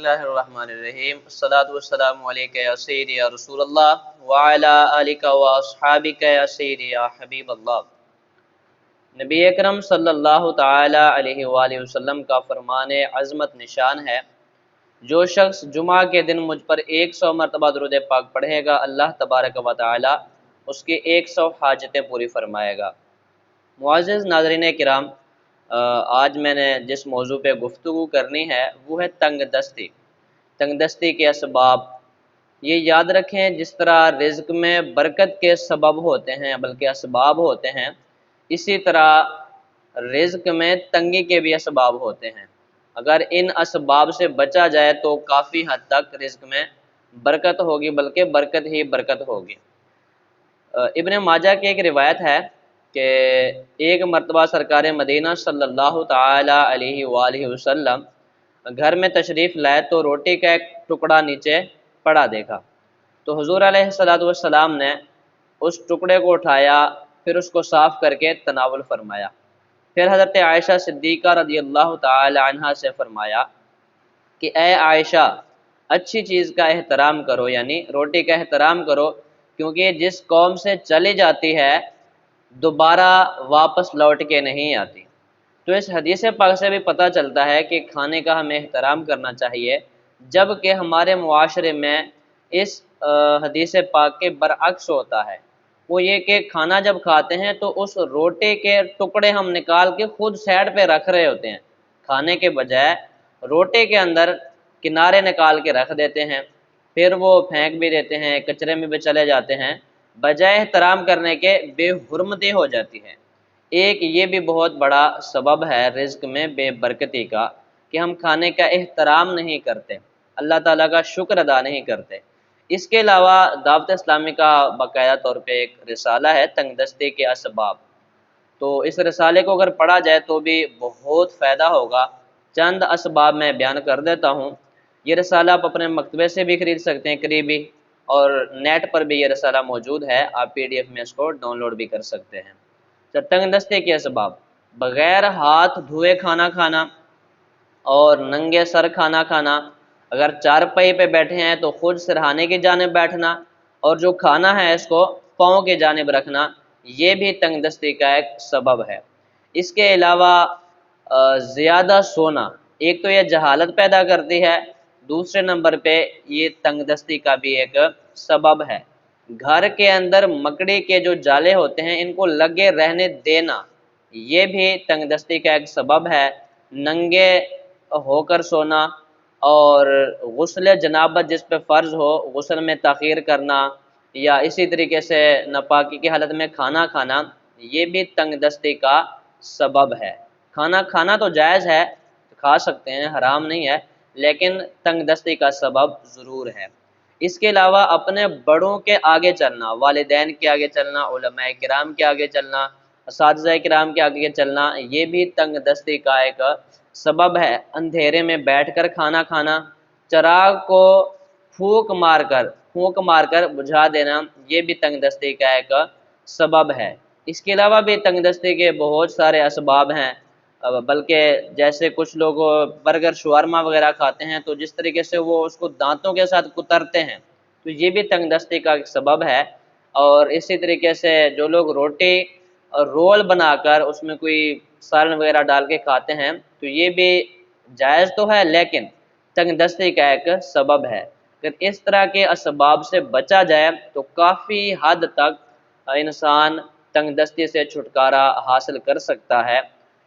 बिस्मिल्लाहिर रहमानिर रहीम अस्सलातु वस्सलामु अलैका या सय्यदी या रसूल अल्लाह व अला आलिका व अस्हाबिका या सय्यदी या हबीब अल्लाह। नबी अकरम सल्लल्लाहु ताला अलैहि वसल्लम का फरमान अज़मत निशान है, जो शख्स जुमा के दिन मुझ पर 100 मरतबा दुरूद पाक पढ़ेगा, अल्लाह तबारक व तआला उसकी 100 हाजतें पूरी फरमाएगा। मुअज़्ज़िज़ नाज़रीन किराम, आज मैंने जिस मौजू पे गुफ्तगू करनी है वो है तंगदस्ती। तंगदस्ती के असबाब। ये याद रखें, जिस तरह रिज़्क़ में बरकत के सबब होते हैं बल्कि असबाब होते हैं, इसी तरह रिज़्क़ में तंगी के भी असबाब होते हैं। अगर इन असबाब से बचा जाए तो काफ़ी हद तक रिज़्क़ में बरकत होगी, बल्कि बरकत ही बरकत होगी। इब्न माजा की एक रिवायत है कि एक मरतबा सरकार मदीना सल्लल्लाहु ताला अलैहि वसल्लम घर में तशरीफ़ लाए तो रोटी का एक टुकड़ा नीचे पड़ा देखा, तो हुज़ूर अलैहिस्सलातु वस्सलाम ने उस टुकड़े को उठाया, फिर उसको साफ़ करके तनावुल फरमाया। फिर हज़रत आयशा सिद्दीक़ा रज़ियल्लाहु ताला अन्हा से फरमाया कि ए आयशा, अच्छी चीज़ का एहतराम करो, यानी रोटी का एहतराम करो, क्योंकि जिस कौम से चली जाती है दोबारा वापस लौट के नहीं आती। तो इस हदीस पाक से भी पता चलता है कि खाने का हमें एहतराम करना चाहिए, जबकि हमारे मुआशरे में इस हदीस पाक के बरअक्स होता है। वो ये कि खाना जब खाते हैं तो उस रोटी के टुकड़े हम निकाल के खुद साइड पे रख रहे होते हैं, खाने के बजाय रोटी के अंदर किनारे निकाल के रख देते हैं, फिर वो फेंक भी देते हैं, कचरे में भी चले जाते हैं, बजाय एहतराम करने के बेहुरमती हो जाती है। एक ये भी बहुत बड़ा सबब है रिज़्क़ में बेबरकती का कि हम खाने का एहतराम नहीं करते, अल्लाह ताला का शुक्र अदा नहीं करते। इसके अलावा दावत इस्लामी का बाकायदा तौर पे एक रिसाला है तंगदस्ती के असबाब, तो इस रिसाले को अगर पढ़ा जाए तो भी बहुत फ़ायदा होगा। चंद असबाब मैं बयान कर देता हूँ। ये रिसाला आप अपने मकतबे से भी ख़रीद सकते हैं करीबी, और नेट पर भी ये रिसाला मौजूद है, आप PDF में इसको डाउनलोड भी कर सकते हैं। तो तंगदस्ती के असबाब: बग़ैर हाथ धोए खाना खाना और नंगे सर खाना खाना, अगर चारपाई पे बैठे हैं तो खुद सिरहाने की जानिब बैठना, और जो खाना है इसको पाँव की जानिब रखना, ये भी तंगदस्ती का एक सबब है। इसके अलावा ज़्यादा सोना, एक तो ये जहालत पैदा करती है, दूसरे नंबर पे ये तंगदस्ती का भी एक सबब है। घर के अंदर मकड़ी के जो जाले होते हैं इनको लगे रहने देना, ये भी तंगदस्ती का एक सबब है। नंगे होकर सोना और गुस्ल जनाबत जिस पे फ़र्ज़ हो गुस्ल में ताख़ीर करना, या इसी तरीके से नापाकी की हालत में खाना खाना, ये भी तंगदस्ती का सबब है। खाना खाना तो जायज़ है, खा सकते हैं, हराम नहीं है, लेकिन तंगदस्ती का सबब ज़रूर है। इसके अलावा अपने बड़ों के आगे चलना, वालिदैन के आगे चलना, उलमाए किराम के आगे चलना, असातिज़ा किराम के आगे चलना, ये भी तंगदस्ती का एक सबब है। अंधेरे में बैठकर खाना खाना, चिराग को फूंक मारकर बुझा देना, ये भी तंगदस्ती का एक सबब है। इसके अलावा भी तंगदस्ती के बहुत सारे असबाब हैं, बल्कि जैसे कुछ लोग बर्गर शवारमा वगैरह खाते हैं तो जिस तरीके से वो उसको दांतों के साथ कुतरते हैं, तो ये भी तंगदस्ती का एक सबब है। और इसी तरीके से जो लोग रोटी रोल बनाकर उसमें कोई सालन वगैरह डाल के खाते हैं, तो ये भी जायज़ तो है लेकिन तंगदस्ती का एक सबब है। अगर इस तरह के असबाब से बचा जाए तो काफ़ी हद तक इंसान तंगदस्ती से छुटकारा हासिल कर सकता है।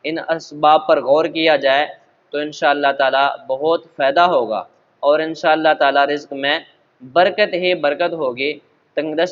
इन असबाब पर गौर किया जाए तो इंशाअल्लाह ताला बहुत फ़ायदा होगा, और इंशाअल्लाह ताला रिज़्क़ में बरकत ही बरकत होगी। तंगदस्ती